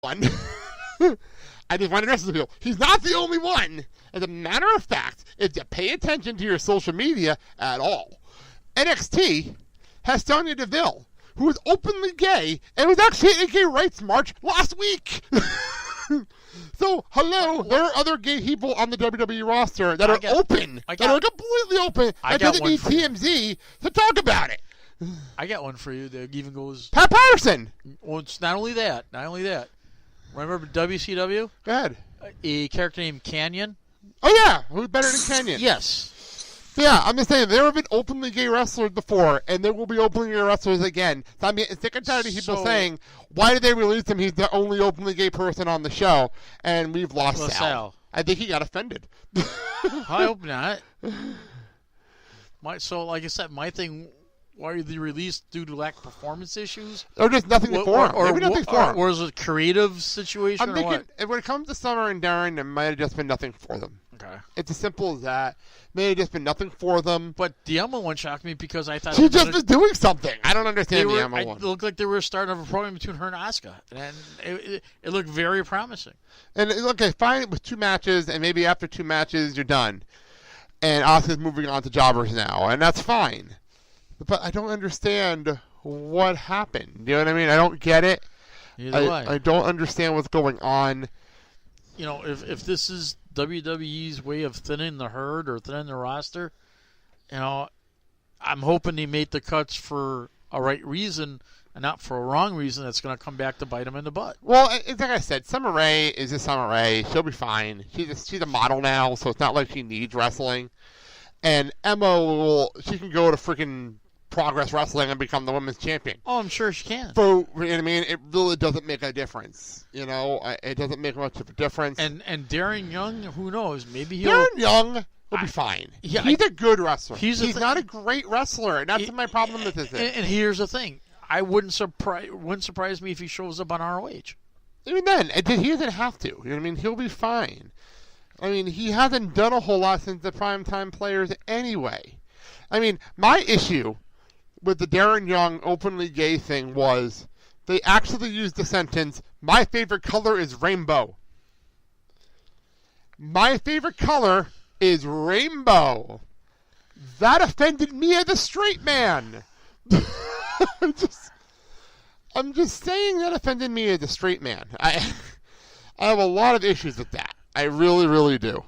one. I just want to address this people. He's not the only one. As a matter of fact, if you pay attention to your social media at all, NXT has Sonya Deville, who is openly gay and was actually at a gay rights march last week. So, hello, there are other gay people on the WWE roster that are open, that are completely open, that doesn't need TMZ to talk about it. I got one for you that even goes... Pat Patterson! Well, it's not only that. Remember WCW? Go ahead. A character named Canyon? Oh, yeah. Who's better than Canyon? Yes. Yeah, I'm just saying, there have been openly gay wrestlers before, and there will be openly gay wrestlers again. So I'm sick and tired of people saying, why did they release him? He's the only openly gay person on the show, and we've lost Sal. I think he got offended. I hope not. So, like I said, my thing, why are they released due to lack of performance issues? Or just nothing for him. Maybe nothing for him. Or is it a creative situation? I'm thinking, when it comes to Summer and Darren, there might have just been nothing for them. Okay. It's as simple as that. May have just been nothing for them. But the Emma one shocked me because I thought she just was doing something. I don't understand the Emma one. It looked like they were starting a program between her and Asuka, and it looked very promising. And okay, fine with 2 matches, and maybe after 2 matches you're done, and Asuka's moving on to jobbers now, and that's fine. But I don't understand what happened. You know what I mean? I don't get it. I don't understand what's going on. You know, if this is WWE's way of thinning the herd or thinning the roster, you know, I'm hoping they made the cuts for a right reason and not for a wrong reason that's going to come back to bite them in the butt. Well, it's like I said, Summer Rae is just Summer Rae. She'll be fine. She's a model now, so it's not like she needs wrestling. And Emma she can go to freaking Progress Wrestling and become the women's champion. Oh, I'm sure she can. So, you know what I mean? It really doesn't make a difference. You know, it doesn't make much of a difference. And Darren Young, who knows? Maybe Darren Young will be fine. Yeah, he's a good wrestler. He's not a great wrestler, and that's my problem with this. And here's the thing: wouldn't surprise me if he shows up on ROH. Even then, he doesn't have to. You know what I mean? He'll be fine. I mean, he hasn't done a whole lot since the Primetime Players anyway. I mean, my issue with the Darren Young openly gay thing was they actually used the sentence, "My favorite color is rainbow." My favorite color is rainbow. That offended me as a straight man. I'm just saying that offended me as a straight man. I have a lot of issues with that. I really, really do.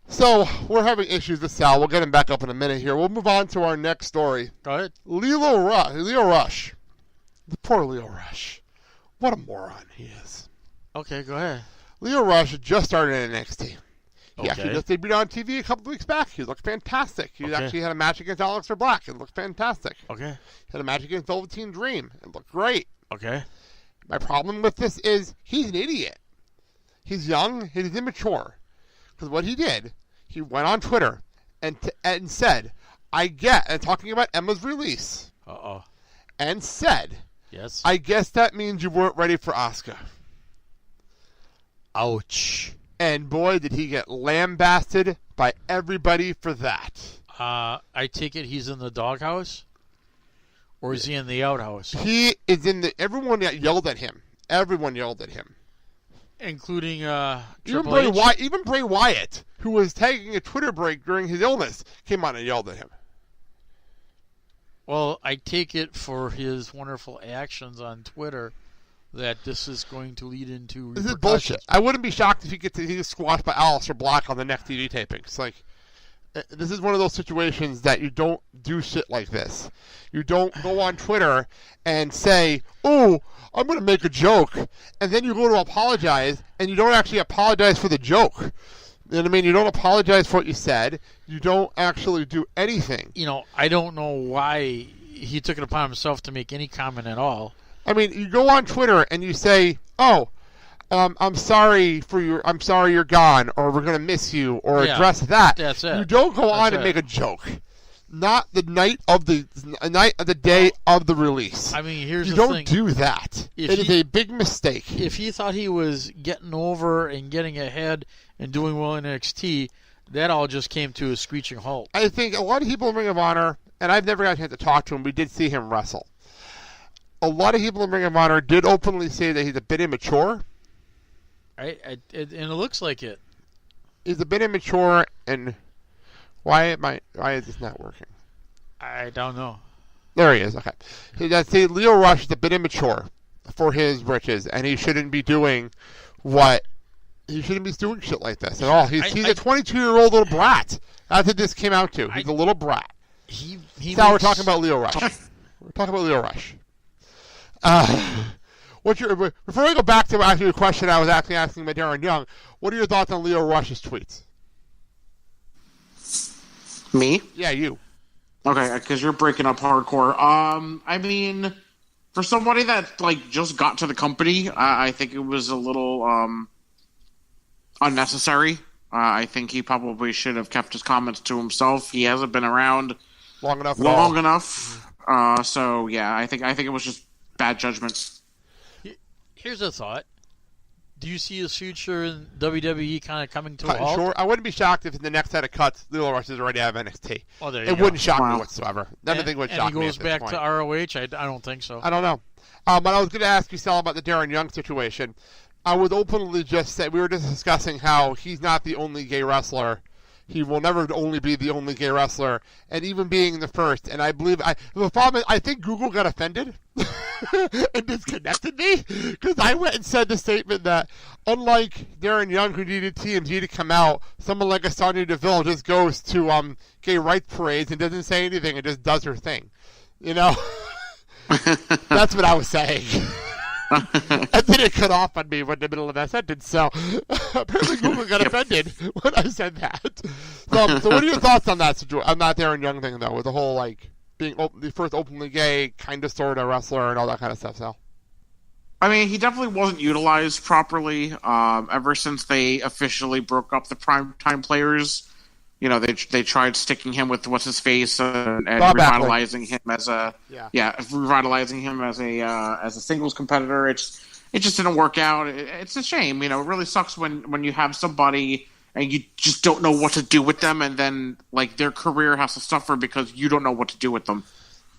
So, we're having issues with Sal. We'll get him back up in a minute here. We'll move on to our next story. Go ahead. Leo Rush. The poor Leo Rush. What a moron he is. Okay, go ahead. Leo Rush just started in NXT. He Okay. actually just debuted on TV a couple weeks back. He looked fantastic. He actually had a match against Aleister Black. It looked fantastic. Okay. He had a match against Velveteen Dream. It looked great. Okay. My problem with this is he's an idiot. He's young. He's immature. Because what he did, he went on Twitter and said, and talking about Emma's release. Uh-oh. And said, yes, I guess that means you weren't ready for Asuka. Ouch. And boy, did he get lambasted by everybody for that. I take it he's in the doghouse? Or is he in the outhouse? He is in the... Everyone yelled at him. Everyone yelled at him. Including Triple H? Even Bray Wyatt, who was taking a Twitter break during his illness, came on and yelled at him. Well, I take it for his wonderful actions on Twitter that this is going to lead into This is bullshit. I wouldn't be shocked if he gets squashed by Aleister Black on the next TV taping. It's like, this is one of those situations that you don't do shit like this. You don't go on Twitter and say, "Oh, I'm going to make a joke," and then you go to apologize, and you don't actually apologize for the joke. You know what I mean? You don't apologize for what you said. You don't actually do anything. You know, I don't know why he took it upon himself to make any comment at all. I mean, you go on Twitter and you say, "Oh, I'm sorry you're gone," or "We're gonna miss you," or address that. That's it. You don't go on and make a joke. Not the night of the day of the release. I mean, here's the thing. You don't do that. It is a big mistake. If he thought he was getting over and getting ahead and doing well in NXT, that all just came to a screeching halt. I think a lot of people in Ring of Honor, and I've never got a chance to talk to him, we did see him wrestle. a lot of people in Ring of Honor did openly say that he's a bit immature. And it looks like it. He's a bit immature, and why is this not working? I don't know. There he is. Okay. I'd say Leo Rush is a bit immature for his riches, and he shouldn't be doing shit like this at all. He's a 22-year-old little brat. That's what this came out to. He's a little brat. We're talking about Leo Rush. We're talking about Leo Rush. Before I go back to actually the question I was actually asking about Darren Young, what are your thoughts on Leo Rush's tweets? Me? Yeah, you. Okay, because you're breaking up hardcore. I mean, for somebody that just got to the company, I think it was a little unnecessary. I think he probably should have kept his comments to himself. He hasn't been around long enough. So yeah, I think it was just bad judgment. Here's a thought. Do you see his future in WWE kind of coming to a halt? Sure. I wouldn't be shocked if in the next set of cuts, Leo Rush is already out of NXT. Oh, there you go. It wouldn't shock me whatsoever. Nothing would shock me. And he goes back to ROH? I don't think so. I don't know. But I was going to ask you, Sal, about the Darren Young situation. I would openly just say, we were just discussing how he's not the only gay wrestler. He will never only be the only gay wrestler, and even being the first. And I believe the problem is, I think Google got offended and disconnected me because I went and said the statement that unlike Darren Young, who needed TMZ to come out, someone like a Sonya Deville just goes to gay rights parades and doesn't say anything and just does her thing. You know, that's what I was saying. And then it cut off on me in the middle of that sentence. So apparently Google got offended when I said that. So what are your thoughts on that on that Darren Young thing, though, with the whole being the first openly gay kind of sort of wrestler and all that kind of stuff, Sal? I mean, he definitely wasn't utilized properly ever since they officially broke up the primetime players. You know, they tried sticking him with what's his face and revitalizing him as a singles competitor. It just didn't work out. It's a shame. You know, it really sucks when you have somebody and you just don't know what to do with them, and then their career has to suffer because you don't know what to do with them.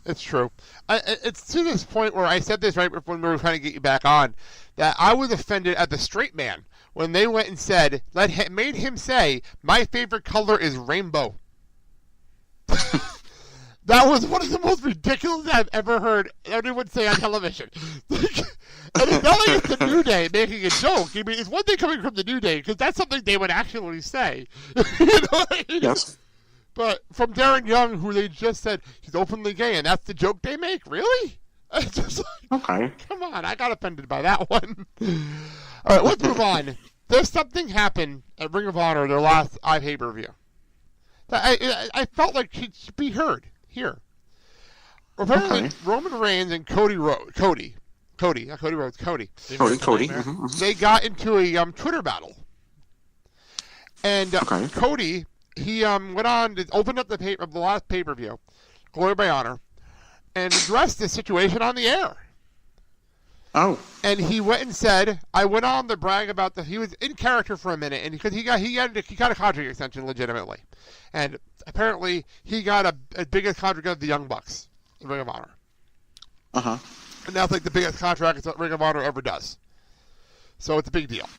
It's true. It's to this point where I said this right when we were trying to get you back on, that I was offended at the straight man when they went and said, made him say, my favorite color is rainbow. That was one of the most ridiculous I've ever heard anyone say on television. And it's not like it's the New Day making a joke. I mean, it's one thing coming from the New Day, because that's something they would actually say. You know what I mean? Yes. But from Darren Young, who they just said he's openly gay, and that's the joke they make? Really? It's just okay. Come on, I got offended by that one. All right, let's move on. There's something happened at Ring of Honor, their last pay-per-view, that I felt like should be heard here. Apparently, Roman Reigns and Cody. They got into a Twitter battle, and Cody went on to open up the last pay-per-view, Glory by Honor, and addressed the situation on the air. Oh. And he went and said, I went on to brag about he was in character for a minute, and because he got a contract extension legitimately. And apparently he got a biggest contract of the Young Bucks in Ring of Honor. Uh-huh. And that's the biggest contract that Ring of Honor ever does. So it's a big deal.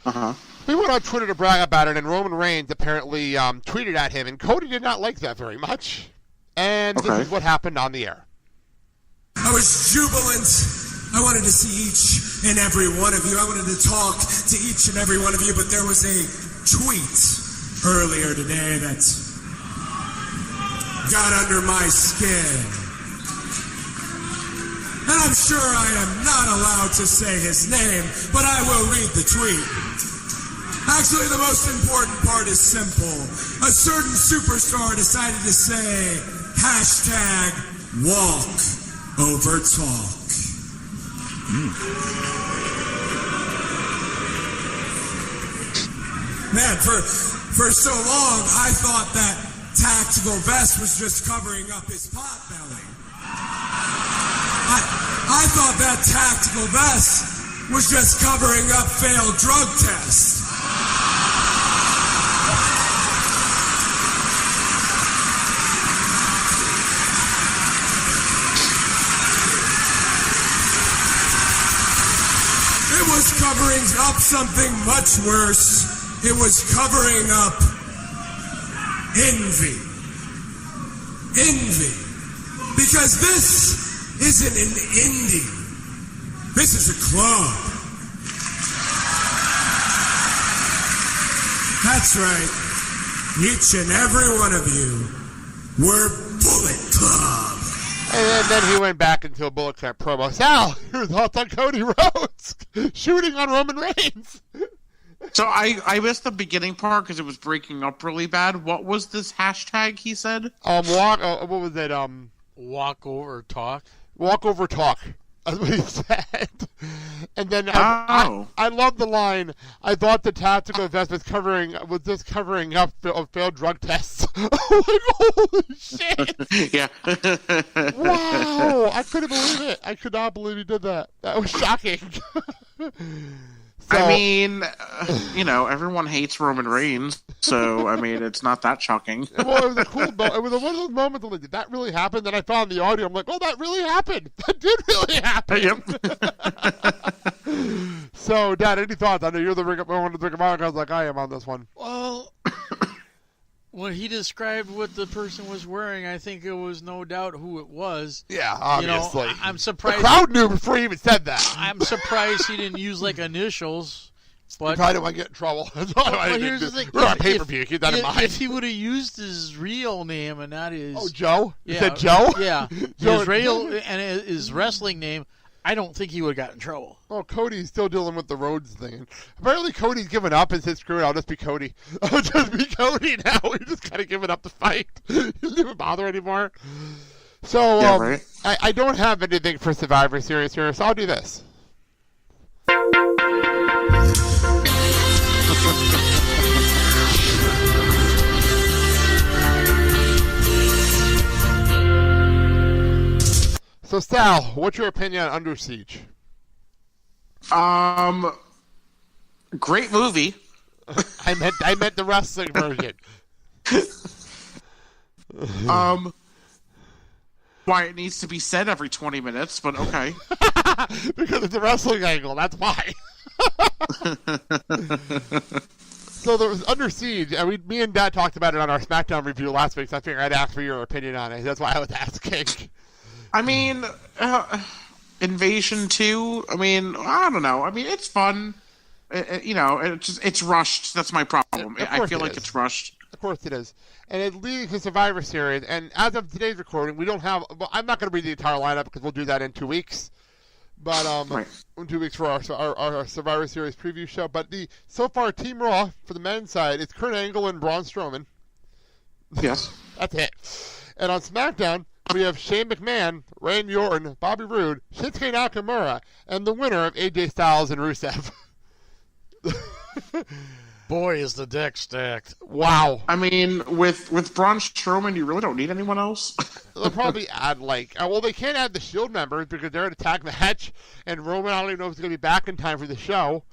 Uh-huh. He went on Twitter to brag about it, and Roman Reigns apparently tweeted at him, and Cody did not like that very much. And this is what happened on the air. I was jubilant. I wanted to see each and every one of you. I wanted to talk to each and every one of you, but there was a tweet earlier today that got under my skin. And I'm sure I am not allowed to say his name, but I will read the tweet. Actually, the most important part is simple. A certain superstar decided to say, #walk over talk. Man, for so long, I thought that tactical vest was just covering up his pot belly. I thought that tactical vest was just covering up failed drug tests. was covering up something much worse. It was covering up envy. Envy. Because this isn't an indie. This is a club. That's right. Each and every one of you were Bullet Club. And then he went back into a Bullet Club promo. Sal, your thoughts on Cody Rhodes shooting on Roman Reigns? So I missed the beginning part because it was breaking up really bad. What was this hashtag he said? What was it? Walk over talk. Walk over talk. That's what he said. And then I love the line. I thought the tactical vest was just covering up failed drug tests. Like, holy shit! Yeah. Wow! I couldn't believe it. I could not believe he did that. That was shocking. I mean, everyone hates Roman Reigns, so I mean, it's not that shocking. Well, it was a cool moment. It was one of those moments where, did that really happen? Then I found the audio. I'm like, oh, that really happened. That did really happen. Yep. So, Dad, any thoughts? I know you're the one of the Ring of Honor guys like I am on this one. Well, when he described what the person was wearing, I think it was no doubt who it was. Yeah, obviously. I'm surprised. The crowd knew before he even said that. I'm surprised he didn't use like initials. But he probably didn't want to get in trouble. But here's the thing. We're on pay-per-view. Keep that in mind. If he would have used his real name and not his... Oh, Joe? Yeah, you said Joe? Yeah. Joe His real and his wrestling name, I don't think he would have got in trouble. Oh, Cody's still dealing with the Rhodes thing. Apparently Cody's given up and said, screw it, I'll just be Cody. I'll just be Cody now. He's just kind of giving up the fight. He doesn't even bother anymore. So, right. I don't have anything for Survivor Series here, so I'll do this. So, Sal, what's your opinion on Under Siege? Great movie. I meant the wrestling version. Why it needs to be said every 20 minutes, but okay. Because it's a wrestling angle, that's why. So there was Under Siege, and me and Dad talked about it on our SmackDown review last week, so I figured I'd ask for your opinion on it. That's why I was asking. I mean, Invasion 2, I mean, I don't know. I mean, it's fun. It's rushed. That's my problem. I feel like it's rushed. Of course it is. And it leads to Survivor Series, and as of today's recording, we don't have... Well, I'm not going to read the entire lineup because we'll do that in 2 weeks. But right. In 2 weeks for our Survivor Series preview show. But so far, Team Raw, for the men's side, it's Kurt Angle and Braun Strowman. Yes. That's it. And on SmackDown, we have Shane McMahon, Randy Orton, Bobby Roode, Shinsuke Nakamura, and the winner of AJ Styles and Rusev. Boy, is the deck stacked. Wow. I mean, with Braun Strowman, you really don't need anyone else. They'll probably add, they can't add the Shield members because they're in a tag match, and Roman, I don't even know if he's going to be back in time for the show.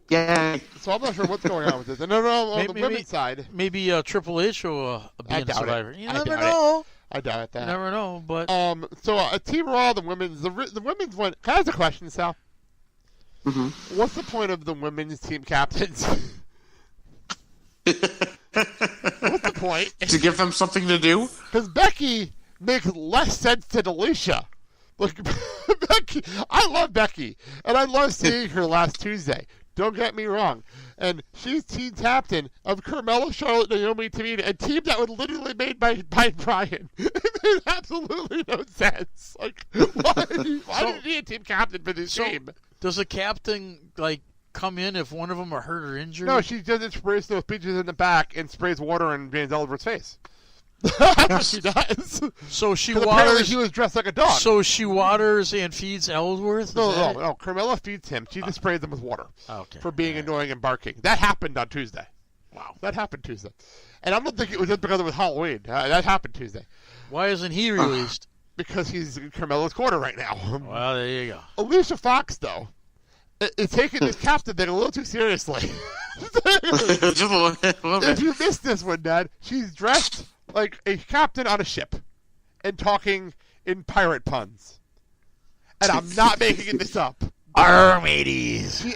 Yeah. So I'm not sure what's going on with this. And no, on the women's side. Maybe Triple H will be in Survivor. You never know. I doubt that. You never know, but... Team Raw, the women's one... Can I ask a question, Sal? Mm-hmm. What's the point of the women's team captains? What's the point? To give them something to do? Because Becky makes less sense than Alicia. Becky, I love Becky, and I love seeing her last Tuesday. Don't get me wrong. And she's team captain of Carmella, Charlotte, Naomi, Tamina, a team that was literally made by Brian. It made absolutely no sense. Why did he a team captain for this team? Does a captain, come in if one of them are hurt or injured? No, she doesn't spray those peaches in the back and sprays water in James Ellsworth's face. That's what she does. So she apparently waters. She was dressed like a dog. So she waters and feeds Ellsworth? No. Carmella feeds him. She just sprays him with water for being annoying and barking. That happened on Tuesday. Wow. That happened Tuesday. And I don't think it was just because it was Halloween. That happened Tuesday. Why isn't he released? Because he's in Carmella's corner right now. Well, there you go. Alicia Fox, though, is taking this captain thing a little too seriously. Just a little bit. If you missed this one, Dad, she's dressed like a captain on a ship and talking in pirate puns. And I'm not making this up. Our mateys. She